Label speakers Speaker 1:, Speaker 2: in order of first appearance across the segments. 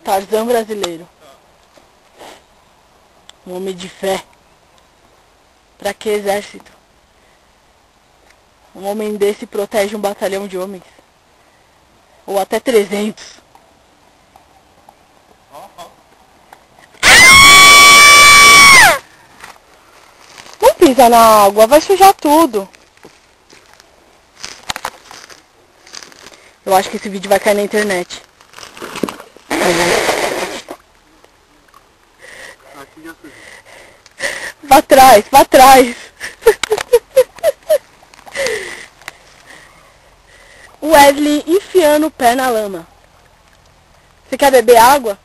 Speaker 1: Tarzan brasileiro. Um homem de fé. Pra que exército? Um homem desse protege um batalhão de homens. Ou até 300. Não pisa na água, vai sujar tudo. Eu acho que esse vídeo vai cair na internet.
Speaker 2: Aqui já sujou.
Speaker 1: Vá atrás, vá atrás. Wesley enfiando o pé na lama. Você quer beber água?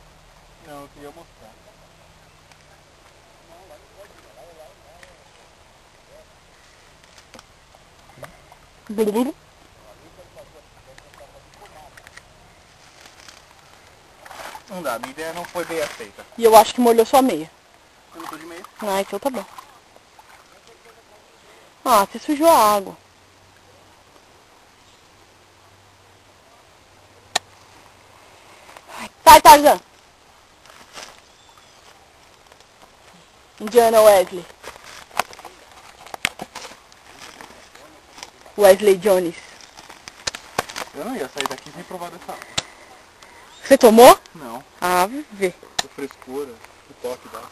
Speaker 2: Não, eu queria mostrar. Não dá, minha ideia não foi bem aceita.
Speaker 1: E eu acho que molhou sua meia.
Speaker 2: Eu não tô de meia.
Speaker 1: Ah, então tá bom. Ah, você sujou a água. Sai, Tarzan. Indiana Wesley. Wesley Jones.
Speaker 2: Eu não ia sair daqui sem provar dessa água.
Speaker 1: Você tomou?
Speaker 2: Não,
Speaker 1: Ah, vê.
Speaker 2: a frescura, o toque dela.